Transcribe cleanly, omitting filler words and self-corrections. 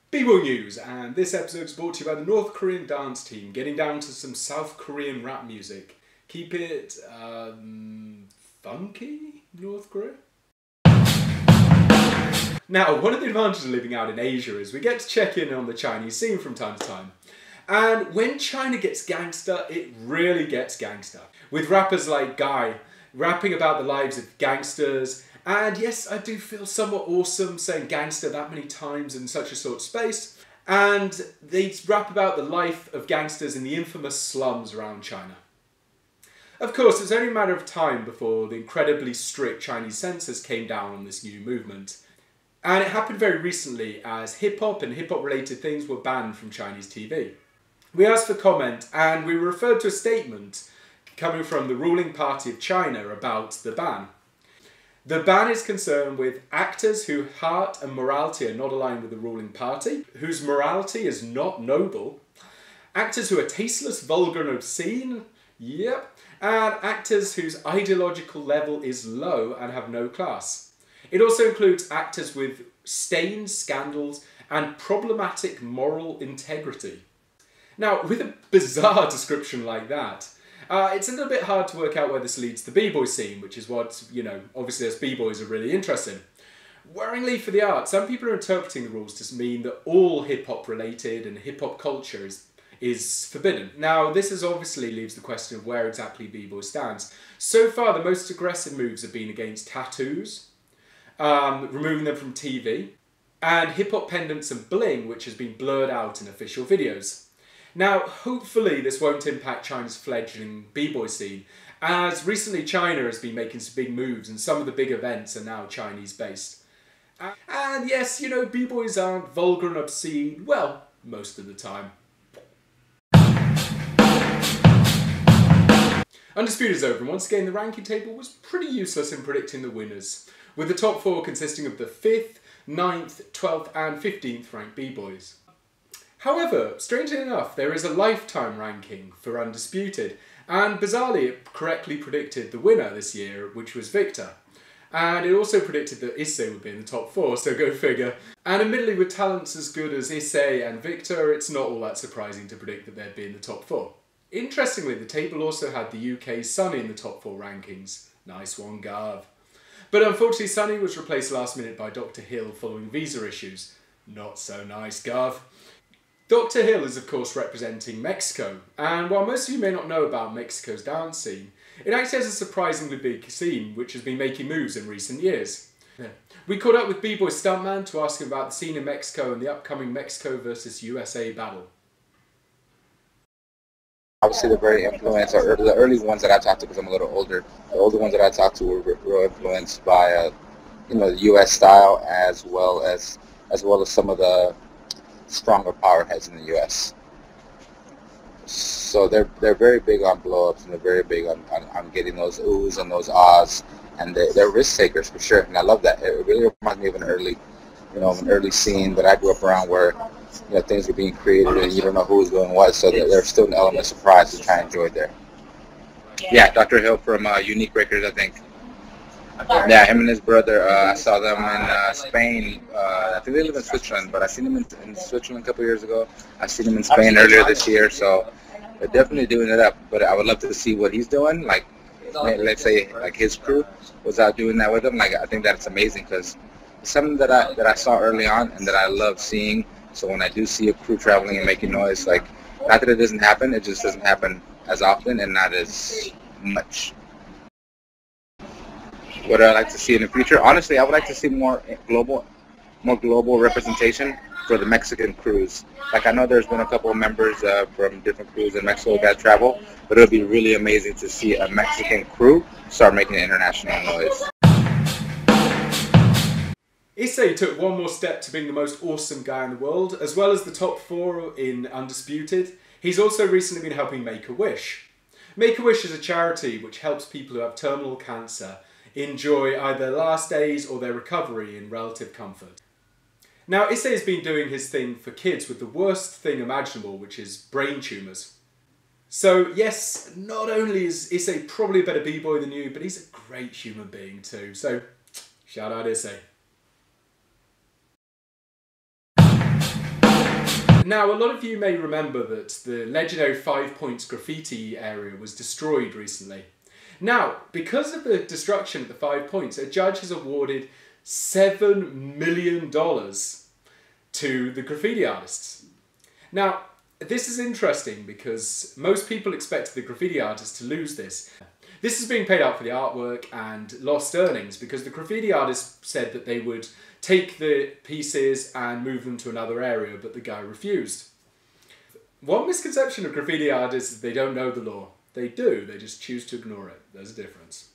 Bboy News, and this episode is brought to you by the North Korean dance team, getting down to some South Korean rap music. Keep it, funky, North Korea? Now, one of the advantages of living out in Asia is we get to check in on the Chinese scene from time to time. And when China gets gangster, it really gets gangster. With rappers like Guy, rapping about the lives of gangsters. And yes, I do feel somewhat awesome saying gangster that many times in such a short space. And they rap about the life of gangsters in the infamous slums around China. Of course, it's only a matter of time before the incredibly strict Chinese censors came down on this new movement. And it happened very recently as hip-hop and hip-hop related things were banned from Chinese TV. We asked for comment and we were referred to a statement coming from the ruling party of China about the ban. The ban is concerned with actors whose heart and morality are not aligned with the ruling party, whose morality is not noble, actors who are tasteless, vulgar and obscene, yep, and actors whose ideological level is low and have no class. It also includes actors with stains, scandals and problematic moral integrity. Now, with a bizarre description like that, it's a little bit hard to work out where this leads the b-boy scene, which is what, obviously us b-boys are really interested in. Worryingly for the art, some people are interpreting the rules to mean that all hip-hop related and hip-hop culture is forbidden. Now, this obviously leaves the question of where exactly b-boy stands. So far, the most aggressive moves have been against tattoos, removing them from TV, and hip-hop pendants and bling, which has been blurred out in official videos. Now, hopefully this won't impact China's fledgling b-boy scene, as recently China has been making some big moves and some of the big events are now Chinese-based. And yes, b-boys aren't vulgar and obscene, well, most of the time. Undisputed is over, and once again the ranking table was pretty useless in predicting the winners, with the top 4 consisting of the 5th, 9th, 12th and 15th ranked b-boys. However, strangely enough, there is a lifetime ranking for Undisputed, and bizarrely it correctly predicted the winner this year, which was Victor. And it also predicted that Issei would be in the top 4, so go figure. And admittedly, with talents as good as Issei and Victor, it's not all that surprising to predict that they'd be in the top 4. Interestingly, the table also had the UK's Sunny in the top 4 rankings. Nice one, Gav. But unfortunately, Sunny was replaced last minute by Dr. Hill following visa issues. Not so nice, Gav. Dr. Hill is of course representing Mexico, and while most of you may not know about Mexico's dance scene, it actually has a surprisingly big scene which has been making moves in recent years. We caught up with b-boy Stuntman to ask him about the scene in Mexico and the upcoming Mexico versus USA battle. Obviously they're very influenced, or the early ones that I talked to, because I'm a little older, the older ones that I talked to were real influenced by the US style as well as some of the stronger power heads in the U.S. So they're very big on blow-ups, and they're very big on getting those oohs and those ahs, and they're risk takers for sure, and I love that. It really reminds me of an early scene that I grew up around where things were being created and you don't know who's doing what, so there's still an element of surprise to try and enjoy it there. Yeah, Dr. Hill from Unique Records, I think. Yeah, him and his brother, I saw them in Spain. I think they live in Switzerland, but I seen them in Switzerland a couple years ago. I seen them in Spain earlier this year, so they're definitely doing it up. But I would love to see what he's doing. Like, let's say, like his crew was out doing that with him. Like, I think that's amazing because it's something that I saw early on and that I love seeing. So when I do see a crew traveling and making noise, like, not that it doesn't happen, it just doesn't happen as often and not as much. What I like to see in the future, honestly, I would like to see more global representation for the Mexican crews. Like, I know there's been a couple of members from different crews in Mexico that travel, but it would be really amazing to see a Mexican crew start making international noise. Issei took one more step to being the most awesome guy in the world, as well as the top 4 in Undisputed. He's also recently been helping Make-A-Wish. Make-A-Wish is a charity which helps people who have terminal cancer enjoy either their last days or their recovery in relative comfort. Now, Issei has been doing his thing for kids with the worst thing imaginable, which is brain tumours. So yes, not only is Issei probably a better b-boy than you, but he's a great human being too. So shout out Issei. Now, a lot of you may remember that the legendary 5 Points graffiti area was destroyed recently. Now, because of the destruction of the 5 Points, a judge has awarded $7 million to the graffiti artists. Now, this is interesting because most people expected the graffiti artists to lose this. This is being paid out for the artwork and lost earnings because the graffiti artists said that they would take the pieces and move them to another area, but the guy refused. One misconception of graffiti artists is they don't know the law. They do, they just choose to ignore it. There's a difference.